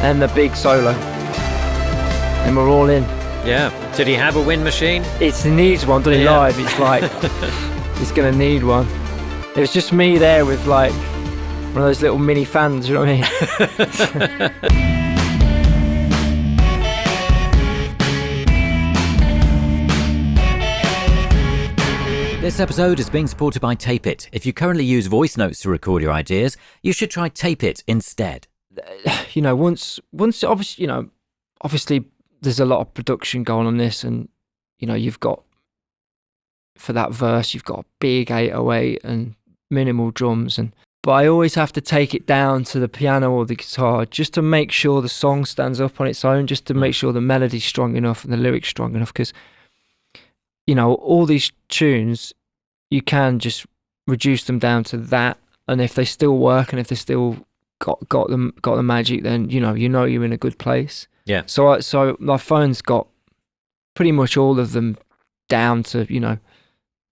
and the big solo. And we're all in. Yeah. Did he have a wind machine? He needs one, doesn't he, live? It's like, he's going to need one. It was just me there with like one of those little mini fans, you know what I mean? This episode is being supported by Tape It. If you currently use voice notes to record your ideas, you should try Tape It instead. You know, once obviously, you know, obviously there's a lot of production going on this, and you know, you've got, for that verse, you've got a big 808 and minimal drums, but I always have to take it down to the piano or the guitar just to make sure the song stands up on its own, just to make sure the melody's strong enough and the lyrics strong enough, because you know, all these tunes, you can just reduce them down to that, and if they still work and if they still got the magic, then you know you're in a good place. Yeah. So my phone's got pretty much all of them down to, you know,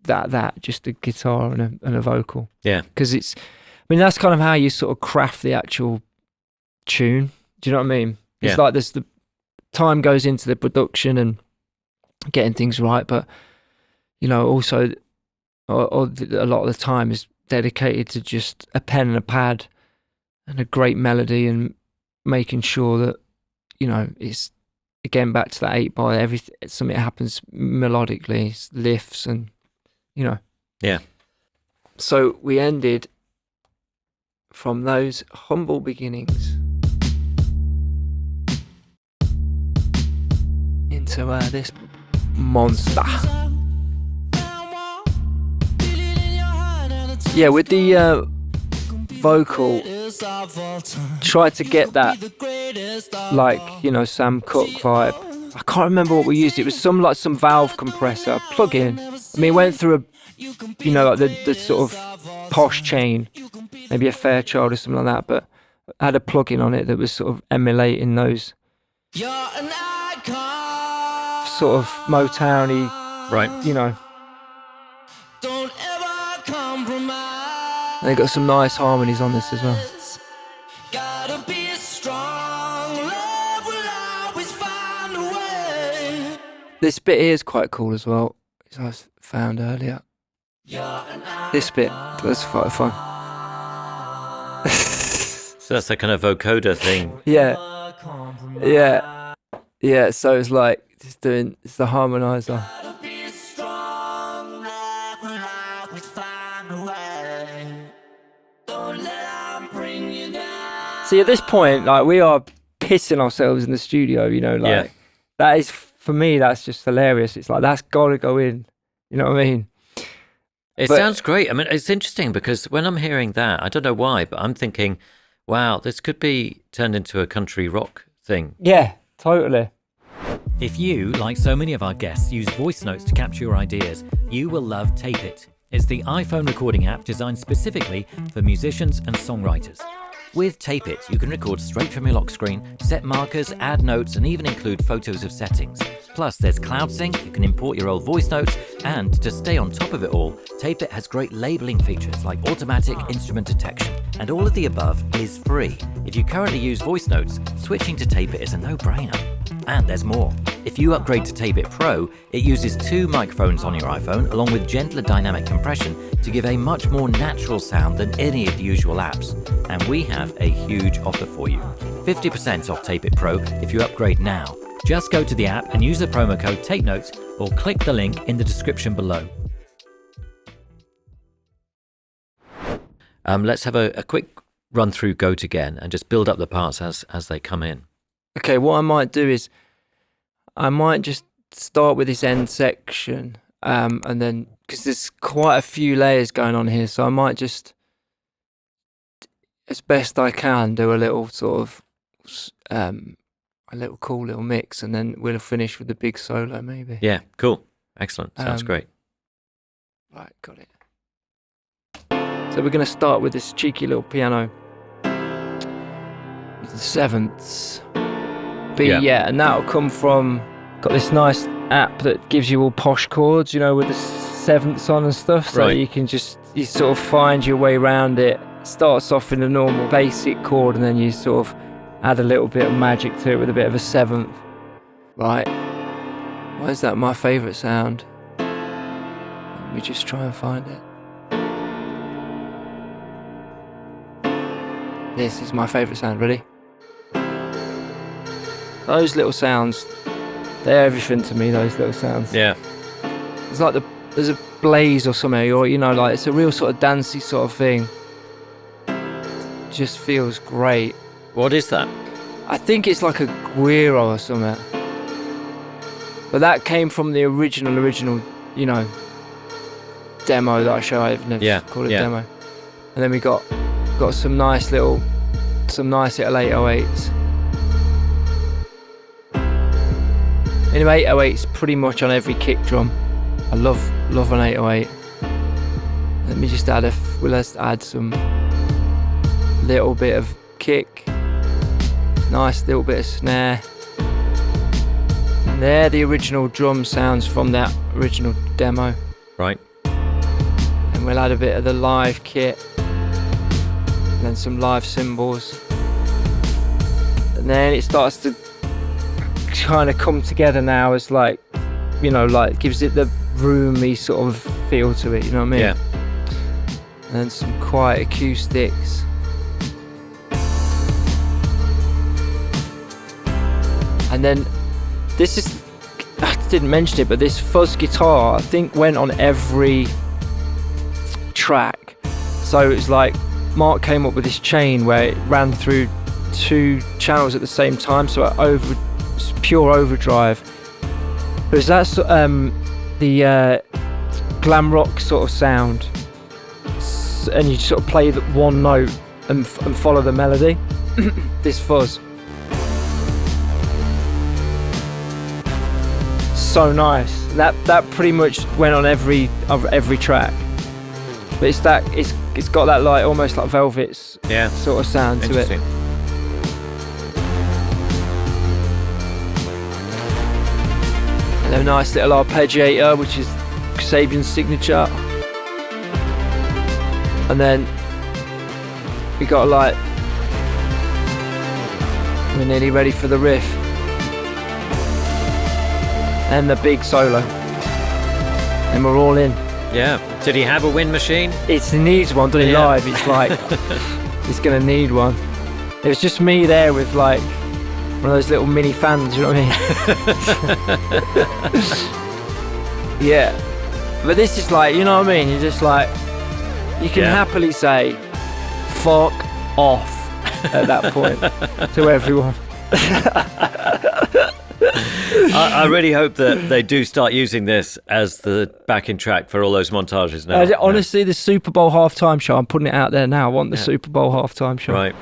that just a guitar and a vocal. Yeah. Because I mean that's kind of how you sort of craft the actual tune. Do you know what I mean? It's like there's the time goes into the production and getting things right, but you know, also a lot of the time is dedicated to just a pen and a pad and a great melody, and making sure that, you know, it's again back to that 8-bar, everything, something happens melodically, lifts, and you know. Yeah. So we ended from those humble beginnings into this monster. Yeah, with the vocal, try to get that, like, you know, Sam Cooke vibe. I can't remember what we used. It was some valve compressor plug-in. I mean, it went through you know, like the sort of posh chain, maybe a Fairchild or something like that, but had a plug-in on it that was sort of emulating those sort of Motown-y, right, you know. And they got some nice harmonies on this as well. This bit here is quite cool as well, as I found earlier. This bit, that's quite fun. So that's a kind of vocoder thing. Yeah. So it's like it's the harmonizer. See, at this point, like, we are pissing ourselves in the studio, you know, like that is, for me, that's just hilarious. It's like, that's gotta go in, you know what I mean? It sounds great. I mean, it's interesting because when I'm hearing that, I don't know why, but I'm thinking, wow, this could be turned into a country rock thing. Yeah, totally. If you, like so many of our guests, use voice notes to capture your ideas, you will love Tape It. It's the iPhone recording app designed specifically for musicians and songwriters. With Tape It, you can record straight from your lock screen, set markers, add notes, and even include photos of settings. Plus, there's Cloud Sync, you can import your old voice notes, and to stay on top of it all, Tape It has great labeling features like automatic instrument detection. And all of the above is free. If you currently use voice notes, switching to Tape It is a no-brainer. And there's more. If you upgrade to Tape It Pro, it uses 2 microphones on your iPhone, along with gentler dynamic compression to give a much more natural sound than any of the usual apps. And we have a huge offer for you. 50% off Tape It Pro if you upgrade now. Just go to the app and use the promo code TAPENOTES or click the link in the description below. Let's have a quick run through G.O.A.T again and just build up the parts as they come in. Okay, what I might do is I might just start with this end section, and then, because there's quite a few layers going on here, so I might just, as best I can, do a little sort of a little cool little mix, and then we'll finish with the big solo maybe. Yeah, cool. Excellent. Sounds great. Right, got it. So we're going to start with this cheeky little piano with the sevenths. B, and that'll come from, got this nice app that gives you all posh chords, you know, with the sevenths on and stuff, so you can just, you sort of find your way around it. Starts off in a normal basic chord, and then you sort of add a little bit of magic to it with a bit of a 7th. Right. Why is that my favourite sound? Let me just try and find it. This is my favourite sound. Ready? Those little sounds, they're everything to me, those little sounds. Yeah. It's like there's a blaze or something, or, you know, like it's a real sort of dancey sort of thing. Just feels great. What is that? I think it's like a guiro or something. But that came from the original, you know, demo that I show. I've never called it demo. And then we got some nice little 808s. Anyway, 808's pretty much on every kick drum. I love an 808. Let me just let's add some little bit of kick. Nice little bit of snare. And they're the original drum sounds from that original demo. Right. And we'll add a bit of the live kit. And then some live cymbals. And then it starts to kind of come together now as like, you know, like gives it the roomy sort of feel to it, you know what I mean? Yeah. And then some quiet acoustics. And then this is, I didn't mention it, but this fuzz guitar I think went on every track. So it's like Mark came up with this chain where it ran through 2 channels at the same time, so it's pure overdrive. But that's the glam rock sort of sound, and you sort of play the one note and follow the melody. This fuzz, so nice. That pretty much went on every track. But it's got that like almost like Velvet's sort of sound to it. And a nice little arpeggiator, which is Kasabian's signature. And then we got like, we're nearly ready for the riff. And the big solo. And we're all in. Yeah. Did he have a wind machine? It needs one, doesn't it? Live, it's like, it's gonna need one. It was just me there with like one of those little mini fans, you know what I mean? Yeah. But this is like, you know what I mean? You're just like, you can happily say, fuck off at that point to everyone. I really hope that they do start using this as the backing track for all those montages now. Honestly, the Super Bowl halftime show, I'm putting it out there now. I want the Super Bowl halftime show. Right.